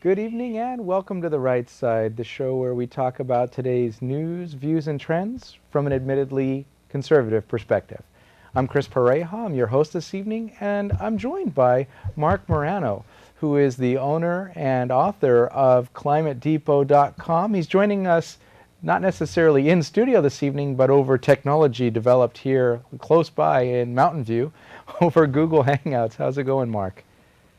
Good evening and welcome to The Right Side, the show where we talk about today's news, views, and trends from an admittedly conservative perspective. I'm Chris Pareja, I'm your host this evening, and I'm joined by Marc Morano, who is the owner and author of ClimateDepot.com. He's joining us not necessarily in studio this evening, but over technology developed here close by in Mountain View over Google Hangouts. How's it going, Marc?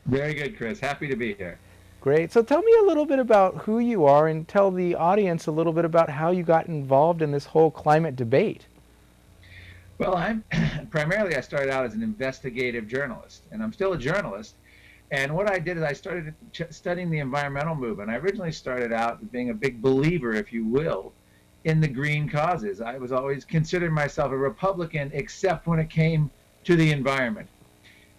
Very good, Chris. Happy to be here. Great. So tell me a little bit about who you are and tell the audience a little bit about how you got involved in this whole climate debate. Well, I'm primarily I started out as an investigative journalist, and I'm still a journalist. And what I did is I started studying the environmental movement. I originally started out being a big believer, if you will, in the green causes. I was always considered myself a Republican, except when it came to the environment.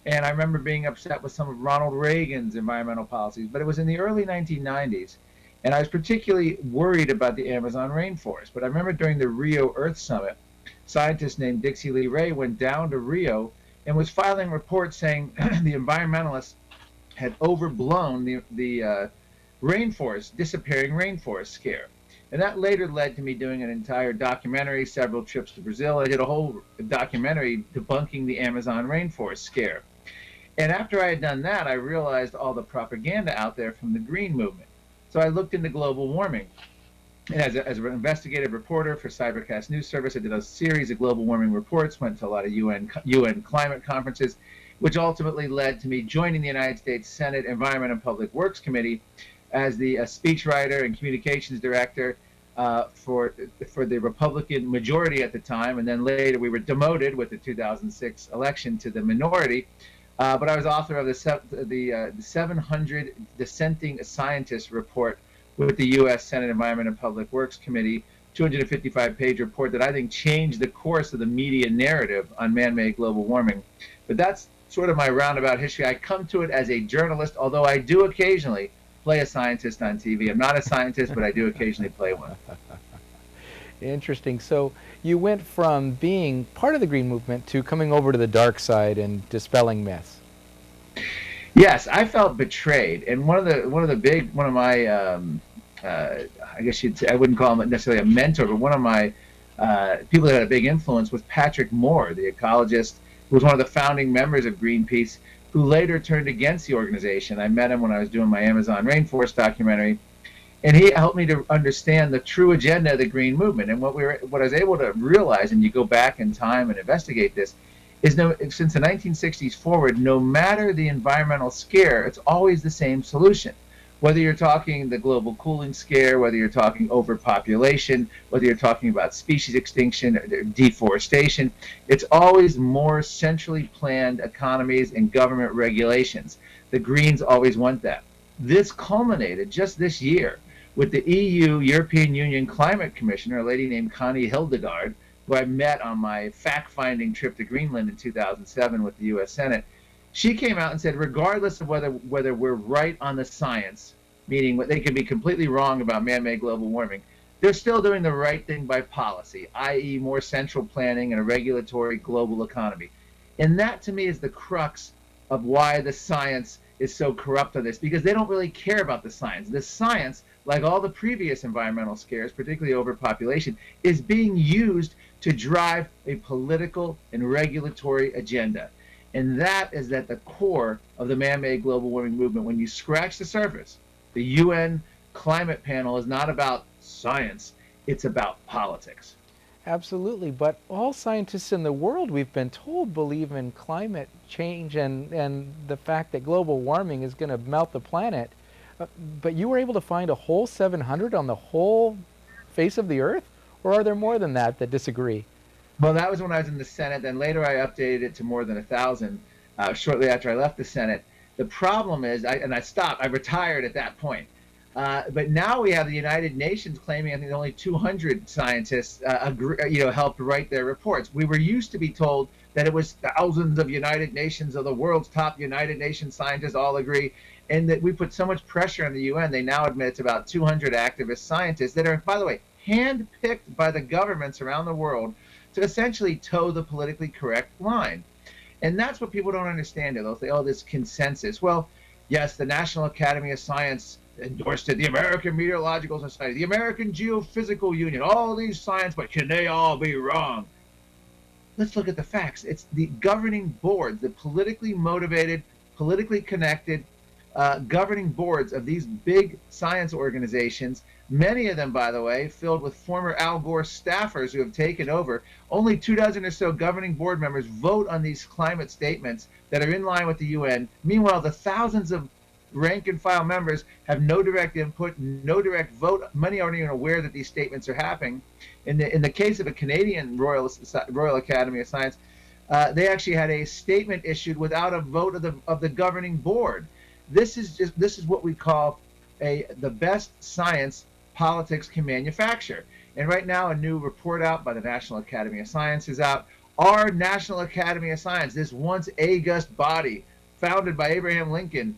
And I remember being upset with some of Ronald Reagan's environmental policies, but it was in the early 1990s. And I was particularly worried about the Amazon rainforest. But I remember during the Rio Earth Summit, scientist named Dixie Lee Ray went down to Rio and was filing reports saying the environmentalists had overblown the disappearing rainforest scare. And that later led to me doing an entire documentary, several trips to Brazil. I did a whole documentary debunking the Amazon rainforest scare. And after I had done that, I realized all the propaganda out there from the green movement. So I looked into global warming. And as an investigative reporter for Cybercast News Service, I did a series of global warming reports, went to a lot of UN climate conferences, which ultimately led to me joining the United States Senate Environment and Public Works Committee as the speechwriter and communications director for the Republican majority at the time. And then later we were demoted with the 2006 election to the minority. But I was author of the 700 Dissenting Scientists report with the U.S. Senate Environment and Public Works Committee, 255-page report that I think changed the course of the media narrative on man-made global warming. But that's sort of my roundabout history. I come to it as a journalist, although I do occasionally play a scientist on TV. I'm not a scientist, but I do occasionally play one. Interesting. So you went from being part of the green movement to coming over to the dark side and dispelling myths. Yes, I felt betrayed, and one of my I guess I wouldn't call him necessarily a mentor, but one of my people that had a big influence was Patrick Moore, the ecologist who was one of the founding members of Greenpeace, who later turned against the organization. I met him when I was doing my Amazon rainforest documentary, and he helped me to understand the true agenda of the green movement. And what I was able to realize, and you go back in time and investigate this, is since the 1960s forward, no matter the environmental scare, it's always the same solution. Whether you're talking the global cooling scare, whether you're talking overpopulation, whether you're talking about species extinction or deforestation, it's always more centrally planned economies and government regulations. The Greens always want that. This culminated just this year with the EU, European Union Climate Commissioner, a lady named Connie Hildegard, who I met on my fact-finding trip to Greenland in 2007 with the U.S. Senate. She came out and said, regardless of whether we're right on the science, meaning they could be completely wrong about man-made global warming, they're still doing the right thing by policy, i.e. more central planning and a regulatory global economy. And that, to me, is the crux of why the science is so corrupt on this, because they don't really care about the science. The science, like all the previous environmental scares, particularly overpopulation, is being used to drive a political and regulatory agenda. And that is at the core of the man-made global warming movement. When you scratch the surface, the UN climate panel is not about science, it's about politics. Absolutely, but all scientists in the world, we've been told, believe in climate change and the fact that global warming is going to melt the planet. But you were able to find a whole 700 on the whole face of the Earth? Or are there more than that disagree? Well, that was when I was in the Senate. Then later I updated it to more than 1,000 shortly after I left the Senate. The problem is, I stopped. I retired at that point. But now we have the United Nations claiming I think only 200 scientists helped write their reports. We were used to be told that it was thousands of the world's top United Nations scientists all agree, and that we put so much pressure on the UN. They now admit it's about 200 activist scientists that are, by the way, handpicked by the governments around the world to essentially toe the politically correct line. And that's what people don't understand. They'll say, oh, this consensus. Well, yes, the National Academy of Science endorsed it, the American Meteorological Society, the American Geophysical Union, all these science, but can they all be wrong? Let's look at the facts. It's the governing board, the politically motivated, politically connected governing boards of these big science organizations, many of them, by the way, filled with former Al Gore staffers who have taken over. Only 24 or so governing board members vote on these climate statements that are in line with the UN. Meanwhile, the thousands of rank and file members have no direct input, no direct vote. Many aren't even aware that these statements are happening. In the case of a Canadian Royal Academy of Science, they actually had a statement issued without a vote of the governing board. This is what we call the best science politics can manufacture. And right now, a new report out by the National Academy of Science is out. Our National Academy of Science, this once august body founded by Abraham Lincoln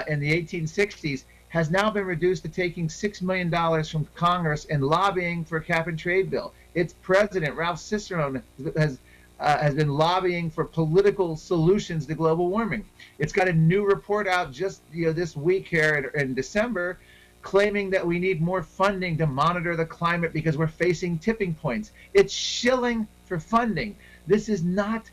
in the 1860s, has now been reduced to taking $6 million from Congress and lobbying for a cap and trade bill. Its president, Ralph Cicerone, has been lobbying for political solutions to global warming. It's got a new report out just this week here in December, claiming that we need more funding to monitor the climate because we're facing tipping points. It's shilling for funding. This is not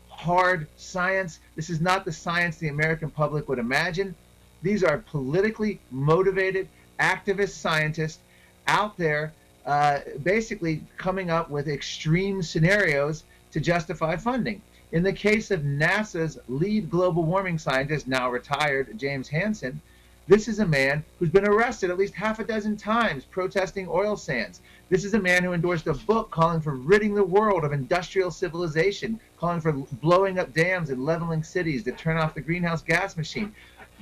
hard science. This is not the science the American public would imagine. These are politically motivated activist scientists out there basically coming up with extreme scenarios to justify funding. In the case of NASA's lead global warming scientist, now retired, James Hansen, this is a man who's been arrested at least half a dozen times protesting oil sands. This is a man who endorsed a book calling for ridding the world of industrial civilization, calling for blowing up dams and leveling cities to turn off the greenhouse gas machine.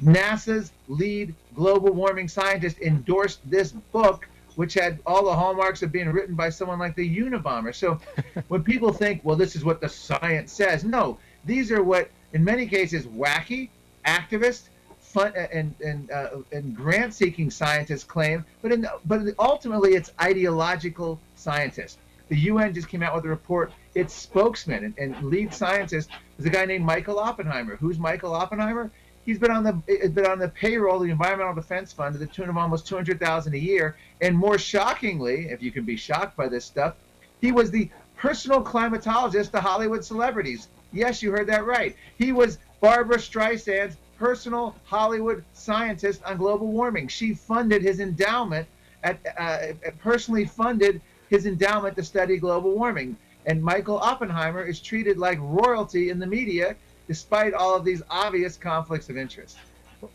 NASA's lead global warming scientist endorsed this book, which had all the hallmarks of being written by someone like the Unabomber. So when people think, well, this is what the science says, no, these are what, in many cases, wacky activists and grant-seeking scientists claim, but ultimately it's ideological scientists. The UN just came out with a report. Its spokesman and lead scientist is a guy named Michael Oppenheimer. Who's Michael Oppenheimer? He's been on the payroll of the Environmental Defense Fund to the tune of almost $200,000 a year. And more shockingly, if you can be shocked by this stuff, he was the personal climatologist to Hollywood celebrities. Yes, you heard that right. He was Barbara Streisand's personal Hollywood scientist on global warming. She funded his endowment, personally funded his endowment to study global warming. And Michael Oppenheimer is treated like royalty in the media, despite all of these obvious conflicts of interest.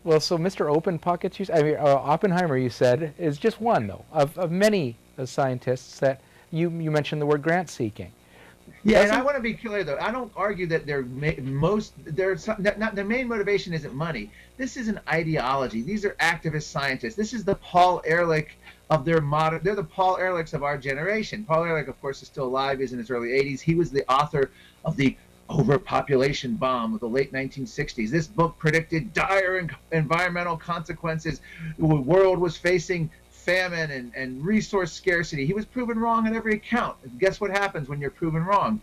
Well, so Mr. Open Pockets, Oppenheimer, you said, is just one, though, of many scientists that you mentioned the word grant seeking. Yeah, and I want to be clear, though. I don't argue that their main motivation isn't money. This is an ideology. These are activist scientists. This is the Paul Ehrlich of they're the Paul Ehrlichs of our generation. Paul Ehrlich, of course, is still alive. He's in his early 80s. He was the author of the overpopulation bomb of the late 1960s. This book predicted dire environmental consequences. The world was facing famine and resource scarcity. He was proven wrong on every account. And guess what happens when you're proven wrong?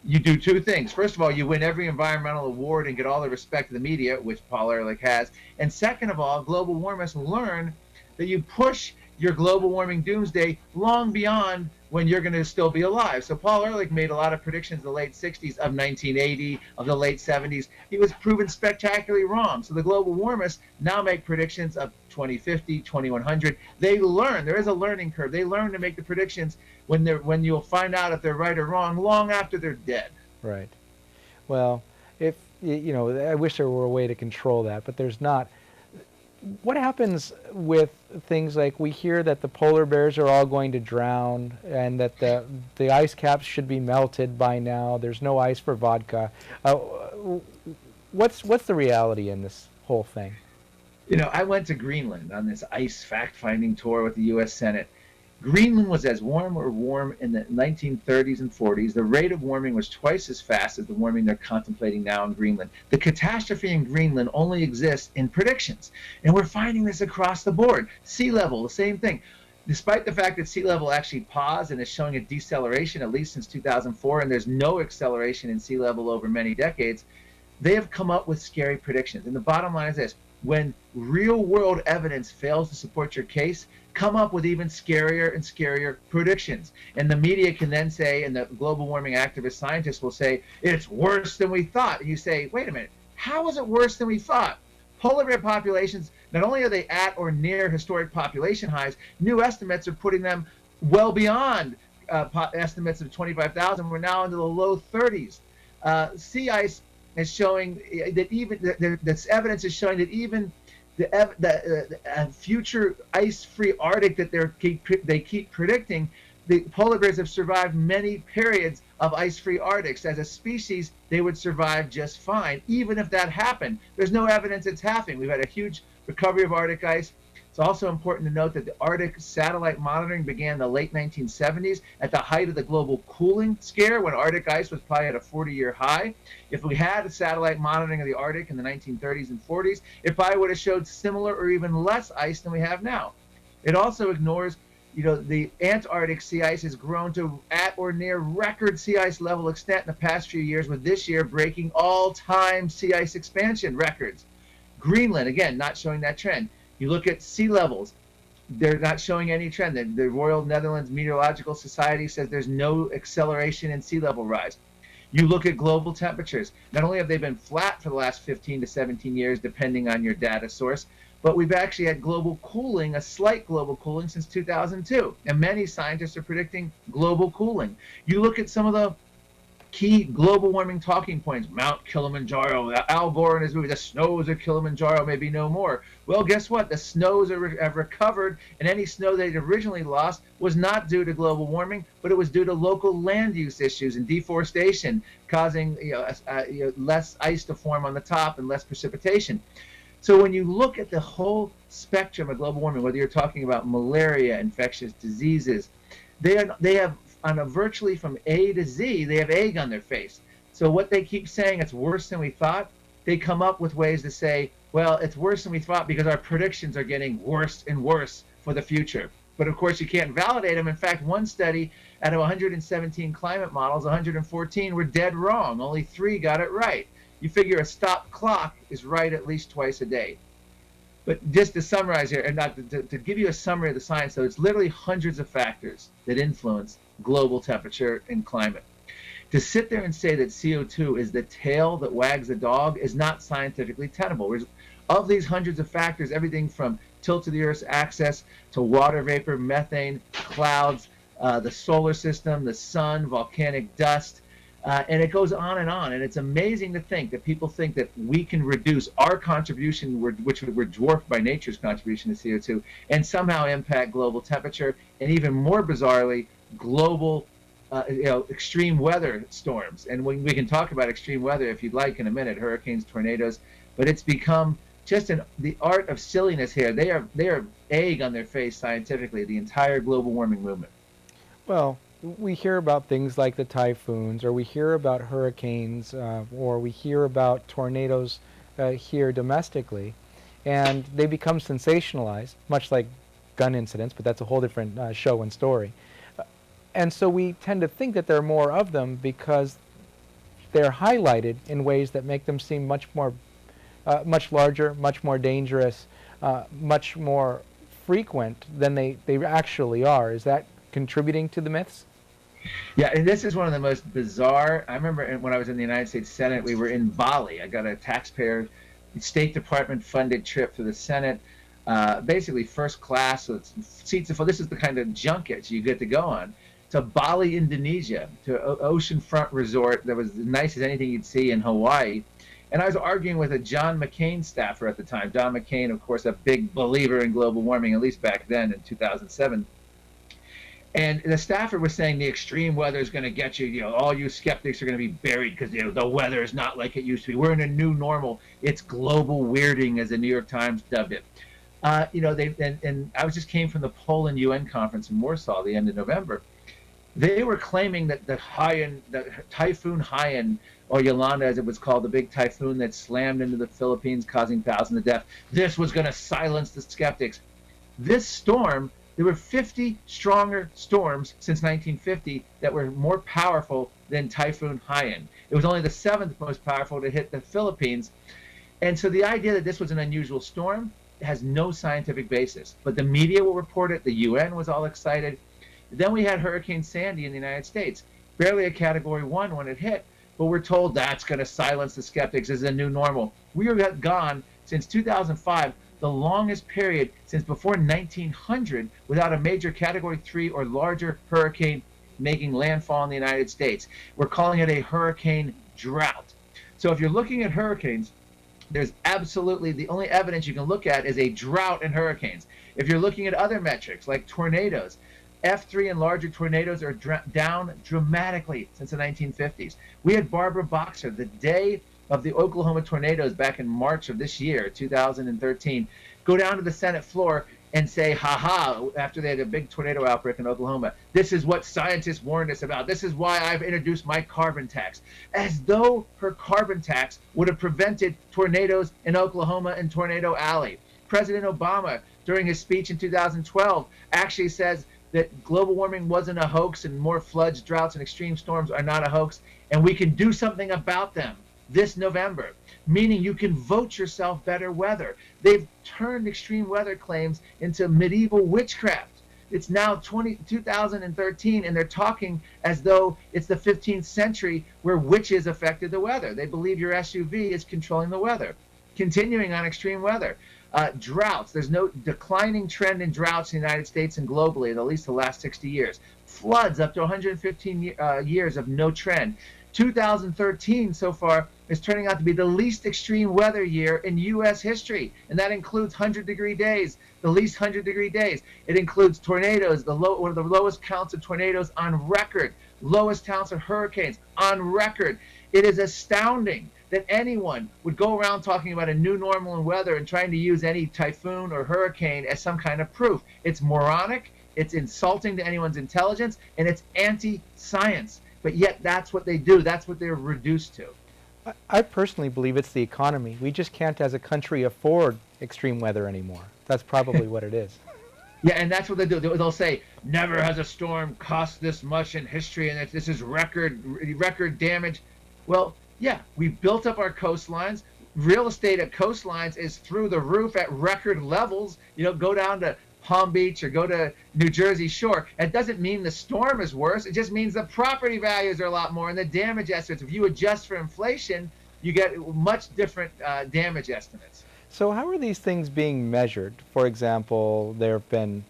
You do two things. First of all, you win every environmental award and get all the respect of the media, which Paul Ehrlich has. And second of all, global warmers learn that you push your global warming doomsday long beyond when you're going to still be alive. So Paul Ehrlich made a lot of predictions in the late 60s of 1980, of the late 70s. He was proven spectacularly wrong. So the global warmists now make predictions of 2050, 2100. They learn. There is a learning curve. They learn to make the predictions when you'll find out if they're right or wrong long after they're dead. Right. Well, if I wish there were a way to control that, but there's not. What happens with things like we hear that the polar bears are all going to drown and that the ice caps should be melted by now? There's no ice for vodka. What's the reality in this whole thing? I went to Greenland on this ice fact-finding tour with the U.S. Senate. Greenland was as warm in the 1930s and 40s. The rate of warming was twice as fast as the warming they're contemplating now in Greenland. The catastrophe in Greenland only exists in predictions. And we're finding this across the board. Sea level, the same thing. Despite the fact that sea level actually paused and is showing a deceleration, at least since 2004, and there's no acceleration in sea level over many decades, they have come up with scary predictions. And the bottom line is this. when real world evidence fails to support your case, come up with even scarier and scarier predictions. And the media can then say, and the global warming activist scientists will say, it's worse than we thought. And you say, wait a minute, how is it worse than we thought? Polar bear populations, not only are they at or near historic population highs, new estimates are putting them well beyond estimates of 25,000. We're now into the low 30s. Sea ice is showing that even this evidence is showing that even the future ice-free Arctic that they keep predicting, the polar bears have survived many periods of ice-free Arctics. As a species, they would survive just fine, even if that happened. There's no evidence it's happening. We've had a huge recovery of Arctic ice. It's also important to note that the Arctic satellite monitoring began in the late 1970s at the height of the global cooling scare, when Arctic ice was probably at a 40-year high. If we had a satellite monitoring of the Arctic in the 1930s and 40s, it probably would have showed similar or even less ice than we have now. It also ignores, the Antarctic sea ice has grown to at or near record sea ice level extent in the past few years, with this year breaking all-time sea ice expansion records. Greenland, again, not showing that trend. You look at sea levels, they're not showing any trend. The Royal Netherlands Meteorological Society says there's no acceleration in sea level rise. You look at global temperatures. Not only have they been flat for the last 15 to 17 years, depending on your data source, but we've actually had global cooling, a slight global cooling, since 2002. And many scientists are predicting global cooling. You look at some of the key global warming talking points. Mount Kilimanjaro, Al Gore in his movie, the snows of Kilimanjaro may be no more. Well, guess what? The snows have recovered, and any snow they originally lost was not due to global warming, but it was due to local land use issues and deforestation, causing less ice to form on the top and less precipitation. So when you look at the whole spectrum of global warming, whether you're talking about malaria, infectious diseases, they have on a virtually from A to Z, they have egg on their face. So what they keep saying, it's worse than we thought, they come up with ways to say, well, it's worse than we thought because our predictions are getting worse and worse for the future. But of course, you can't validate them. In fact, one study out of 117 climate models, 114 were dead wrong. Only 3 got it right. You figure a stop clock is right at least twice a day. But just to summarize here, and not to give you a summary of the science, though, it's literally hundreds of factors that influence global temperature and climate. To sit there and say that CO2 is the tail that wags the dog is not scientifically tenable. Of these hundreds of factors, everything from tilt to the Earth's axis to water vapor, methane, clouds, the solar system, the sun, volcanic dust, and it goes on. And it's amazing to think that people think that we can reduce our contribution, which we're dwarfed by nature's contribution to CO2, and somehow impact global temperature, and even more bizarrely, global extreme weather storms. And we can talk about extreme weather if you'd like in a minute, hurricanes, tornadoes, but it's become just the art of silliness here. They are egg on their face scientifically, the entire global warming movement. Well, we hear about things like the typhoons, or we hear about hurricanes, or we hear about tornadoes here domestically, and they become sensationalized, much like gun incidents, but that's a whole different show and story. And so we tend to think that there are more of them because they're highlighted in ways that make them seem much larger, much more dangerous, much more frequent than they actually are. Is that contributing to the myths? Yeah, and this is one of the most bizarre. I remember when I was in the United States Senate, we were in Bali. I got a taxpayer, State Department funded trip to the Senate, basically first class, so it's seats full. This is the kind of junkets you get to go on. To Bali, Indonesia, to an oceanfront resort that was as nice as anything you'd see in Hawaii. And I was arguing with a John McCain staffer at the time. John McCain, of course, a big believer in global warming, at least back then in 2007. And the staffer was saying the extreme weather is going to get you, all you skeptics are going to be buried because the weather is not like it used to be. We're in a new normal. It's global weirding, as the New York Times dubbed it. And I came from the Poland UN conference in Warsaw the end of November. They were claiming that the Typhoon Haiyan, or Yolanda as it was called, the big typhoon that slammed into the Philippines causing thousands of deaths, this was going to silence the skeptics. This storm, there were 50 stronger storms since 1950 that were more powerful than Typhoon Haiyan. It was only the 7th most powerful to hit the Philippines. And so the idea that this was an unusual storm has no scientific basis. But the media will report it. The UN was all excited. Then we had Hurricane Sandy in the United States, barely a Category 1 when it hit, but we're told that's going to silence the skeptics. This is a new normal. We have gone since 2005, the longest period since before 1900 without a major Category 3 or larger hurricane making landfall in the United States. We're calling it a hurricane drought. So if you're looking at hurricanes, there's absolutely the only evidence you can look at is a drought in hurricanes. If you're looking at other metrics like tornadoes, F3 and larger tornadoes are down dramatically since the 1950s. We had Barbara Boxer, the day of the Oklahoma tornadoes back in March of this year, 2013, go down to the Senate floor and say, ha-ha, after they had a big tornado outbreak in Oklahoma, this is what scientists warned us about. This is why I've introduced my carbon tax. As though her carbon tax would have prevented tornadoes in Oklahoma and Tornado Alley. President Obama, during his speech in 2012, actually says that global warming wasn't a hoax and more floods, droughts, and extreme storms are not a hoax, and we can do something about them this November, meaning you can vote yourself better weather. They've turned extreme weather claims into medieval witchcraft. It's now 2013, and they're talking as though it's the 15th century where witches affected the weather. They believe your SUV is controlling the weather. Continuing on extreme weather. Droughts. There's no declining trend in droughts in the United States and globally in at least the last 60 years. Floods up to 115 years of no trend. 2013 so far is turning out to be the least extreme weather year in U.S. history, and that includes 100-degree days, the least 100-degree days. It includes tornadoes, one of the lowest counts of tornadoes on record, lowest counts of hurricanes on record. It is astounding that anyone would go around talking about a new normal in weather and trying to use any typhoon or hurricane as some kind of proof. It's moronic, it's insulting to anyone's intelligence, and it's anti-science. But yet that's what they do. That's what they're reduced to. I personally believe it's the economy. We just can't, as a country, afford extreme weather anymore. That's probably what it is. Yeah, and that's what they do. They'll say, never has a storm cost this much in history, and this is record damage. Well, yeah, we built up our coastlines. Real estate at coastlines is through the roof at record levels. You know, go down to Palm Beach or go to New Jersey Shore. It doesn't mean the storm is worse. It just means the property values are a lot more and the damage estimates. If you adjust for inflation, you get much different damage estimates. So how are these things being measured? For example, there have been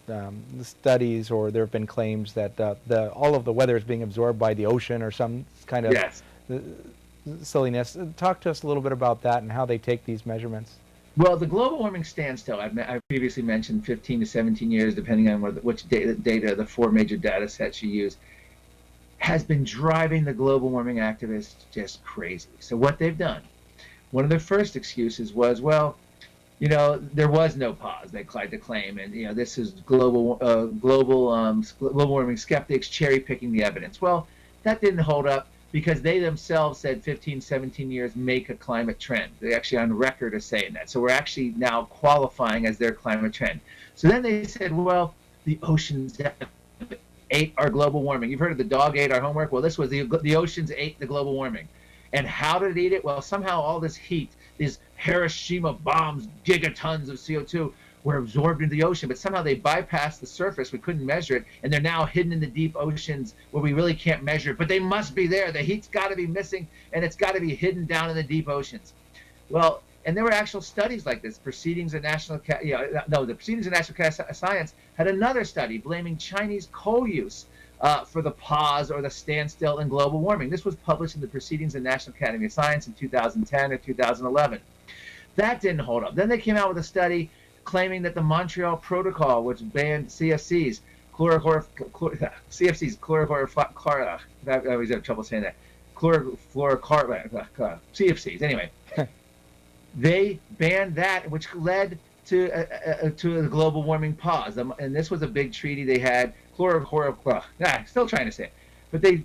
studies or there have been claims that all of the weather is being absorbed by the ocean or some kind of silliness. Talk to us a little bit about that and how they take these measurements. Well, the global warming standstill, I've previously mentioned 15 to 17 years, depending on which data, the four major data sets you use, has been driving the global warming activists just crazy. So what they've done, one of their first excuses was, well, you know, there was no pause, they tried to claim, and, you know, this is global warming skeptics cherry-picking the evidence. Well, that didn't hold up, because they themselves said 15, 17 years make a climate trend. They're actually on record as saying that. So we're actually now qualifying as their climate trend. So then they said, well, the oceans ate our global warming. You've heard of the dog ate our homework? Well, this was the oceans ate the global warming. And how did it eat it? Well, somehow all this heat, these Hiroshima bombs, gigatons of CO2, were absorbed into the ocean, but somehow they bypassed the surface. We couldn't measure it, and they're now hidden in the deep oceans where we really can't measure it, but they must be there. The heat's got to be missing, and it's got to be hidden down in the deep oceans. Well, and there were actual studies like this. Proceedings of National, the Proceedings of National Science had another study blaming Chinese coal use for the pause or the standstill in global warming. This was published in the Proceedings of National Academy of Science in 2010 or 2011. That didn't hold up. Then they came out with a study claiming that the Montreal Protocol, which banned CFCs, I always have trouble saying that, CFCs, anyway. They banned that, which led to a global warming pause. And this was a big treaty they had, still trying to say it. But they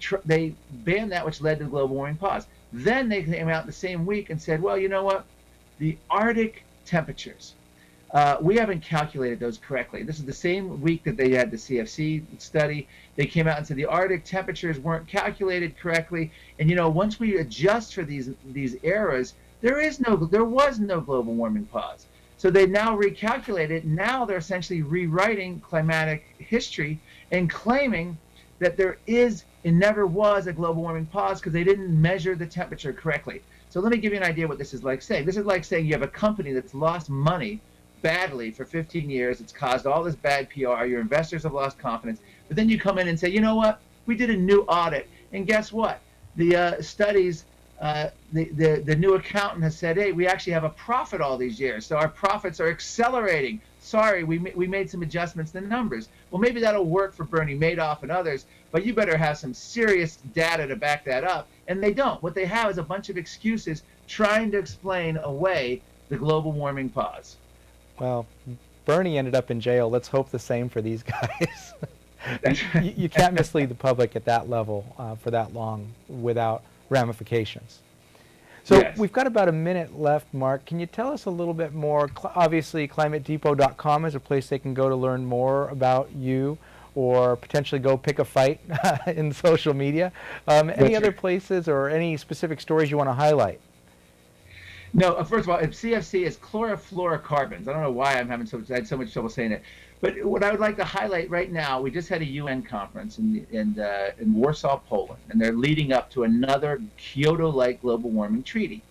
banned that, which led to the global warming pause. Then they came out the same week and said, well, you know what? The Arctic temperatures, we haven't calculated those correctly. This is the same week that they had the CFC study. They came out and said the Arctic temperatures weren't calculated correctly. And, you know, once we adjust for these errors, There was no global warming pause. So they now recalculate it. Now they're essentially rewriting climatic history and claiming that there is and never was a global warming pause because they didn't measure the temperature correctly. So let me give you an idea what this is like saying. This is like saying you have a company that's lost money badly for 15 years. It's caused all this bad PR. Your investors have lost confidence. But then you come in and say, you know what? We did a new audit. And guess what? The studies, the new accountant has said, hey, we actually have a profit all these years. So our profits are accelerating. Sorry, we made some adjustments to the numbers. Well, maybe that'll work for Bernie Madoff and others, but you better have some serious data to back that up. And they don't. What they have is a bunch of excuses trying to explain away the global warming pause. Well, Bernie ended up in jail. Let's hope the same for these guys. You can't mislead the public at that level for that long without ramifications. So yes. We've got about a minute left, Mark. Can you tell us a little bit more? Obviously, climatedepot.com is a place they can go to learn more about you or potentially go pick a fight in social media. Any other places or any specific stories you want to highlight? No, first of all, CFC is chlorofluorocarbons. I don't know why I had so much trouble saying it. But what I would like to highlight right now, we just had a UN conference in Warsaw, Poland, and they're leading up to another Kyoto-like global warming treaty.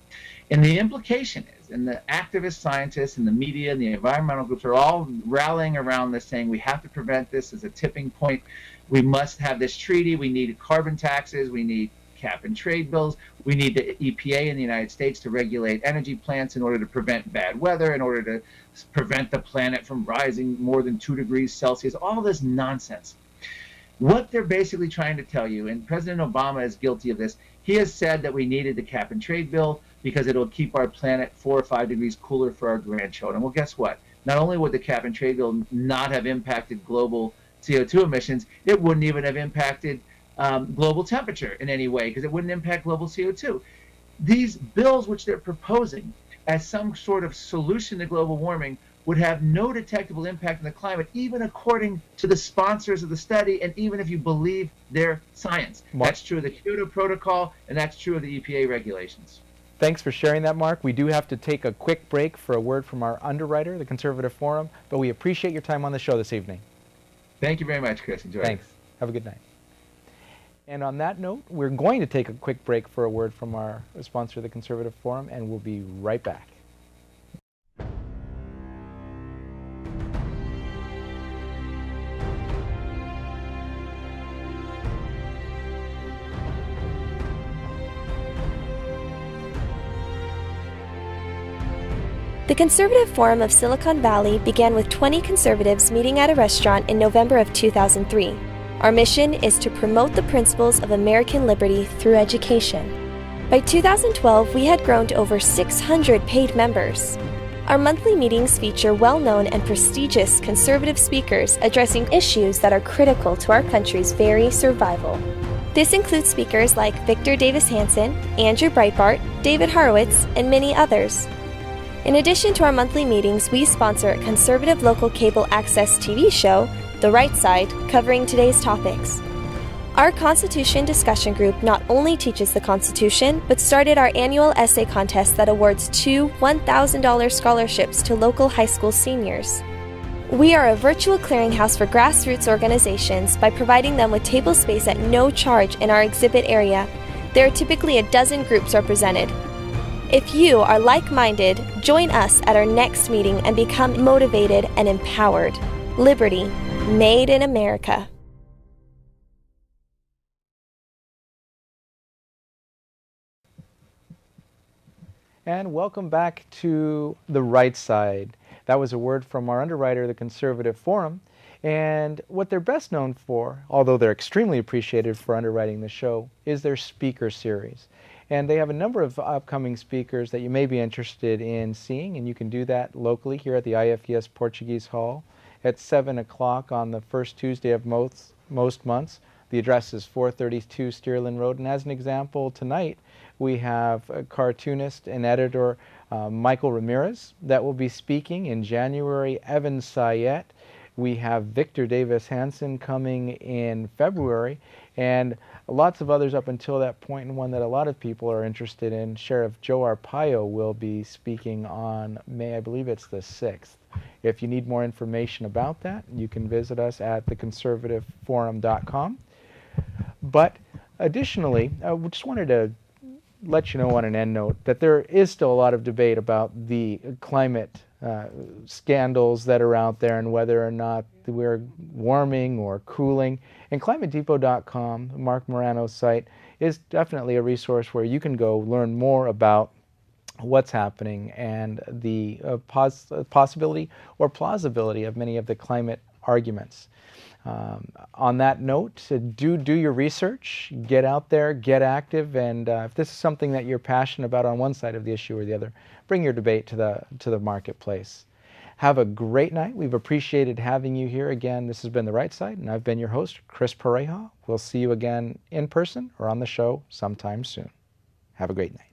And the implication is, and the activist scientists and the media and the environmental groups are all rallying around this saying we have to prevent this as a tipping point. We must have this treaty. We need carbon taxes. We need cap and trade bills. We need the EPA in the United States to regulate energy plants in order to prevent bad weather, in order to prevent the planet from rising more than 2 degrees Celsius, all this nonsense. What they're basically trying to tell you, and President Obama is guilty of this, he has said that we needed the cap and trade bill because it'll keep our planet 4 or 5 degrees cooler for our grandchildren. Well, guess what? Not only would the cap and trade bill not have impacted global CO2 emissions, it wouldn't even have impacted global temperature in any way because it wouldn't impact global CO2. These bills which they're proposing as some sort of solution to global warming would have no detectable impact on the climate, even according to the sponsors of the study, and even if you believe their science. That's true of the Kyoto Protocol, and that's true of the EPA regulations. Thanks for sharing that, Mark. We do have to take a quick break for a word from our underwriter, the Conservative Forum, but we appreciate your time on the show this evening. Thank you very much, Chris. Enjoy. Thanks. Have a good night. And on that note, we're going to take a quick break for a word from our sponsor, the Conservative Forum, and we'll be right back. The Conservative Forum of Silicon Valley began with 20 conservatives meeting at a restaurant in November of 2003. Our mission is to promote the principles of American liberty through education. By 2012, we had grown to over 600 paid members. Our monthly meetings feature well-known and prestigious conservative speakers addressing issues that are critical to our country's very survival. This includes speakers like Victor Davis Hanson, Andrew Breitbart, David Horowitz, and many others. In addition to our monthly meetings, we sponsor a conservative local cable access TV show, The Right Side, covering today's topics. Our Constitution discussion group not only teaches the Constitution, but started our annual essay contest that awards 2 $1,000 scholarships to local high school seniors. We are a virtual clearinghouse for grassroots organizations by providing them with table space at no charge in our exhibit area. There are typically a dozen groups represented. If you are like-minded, join us at our next meeting and become motivated and empowered. Liberty, made in America. And welcome back to The Right Side. That was a word from our underwriter, the Conservative Forum. And what they're best known for, although they're extremely appreciated for underwriting the show, is their speaker series. And they have a number of upcoming speakers that you may be interested in seeing, and you can do that locally here at the IFES Portuguese Hall at 7 o'clock on the first Tuesday of most months. The address is 432 Steerland Road, and as an example, tonight we have a cartoonist and editor Michael Ramirez that will be speaking. In January, Evan Sayet. We have Victor Davis Hanson coming in February, and lots of others up until that point, and one that a lot of people are interested in. Sheriff Joe Arpaio will be speaking on May, I believe it's the 6th. If you need more information about that, you can visit us at theconservativeforum.com. But additionally, I just wanted to let you know on an end note that there is still a lot of debate about the climate scandals that are out there and whether or not we're warming or cooling. And climatedepot.com, Marc Morano's site, is definitely a resource where you can go learn more about what's happening and the possibility or plausibility of many of the climate arguments. On that note, do your research, get out there, get active, and if this is something that you're passionate about on one side of the issue or the other, bring your debate to the marketplace. Have a great night. We've appreciated having you here. Again, this has been The Right Side, and I've been your host, Chris Pareja. We'll see you again in person or on the show sometime soon. Have a great night.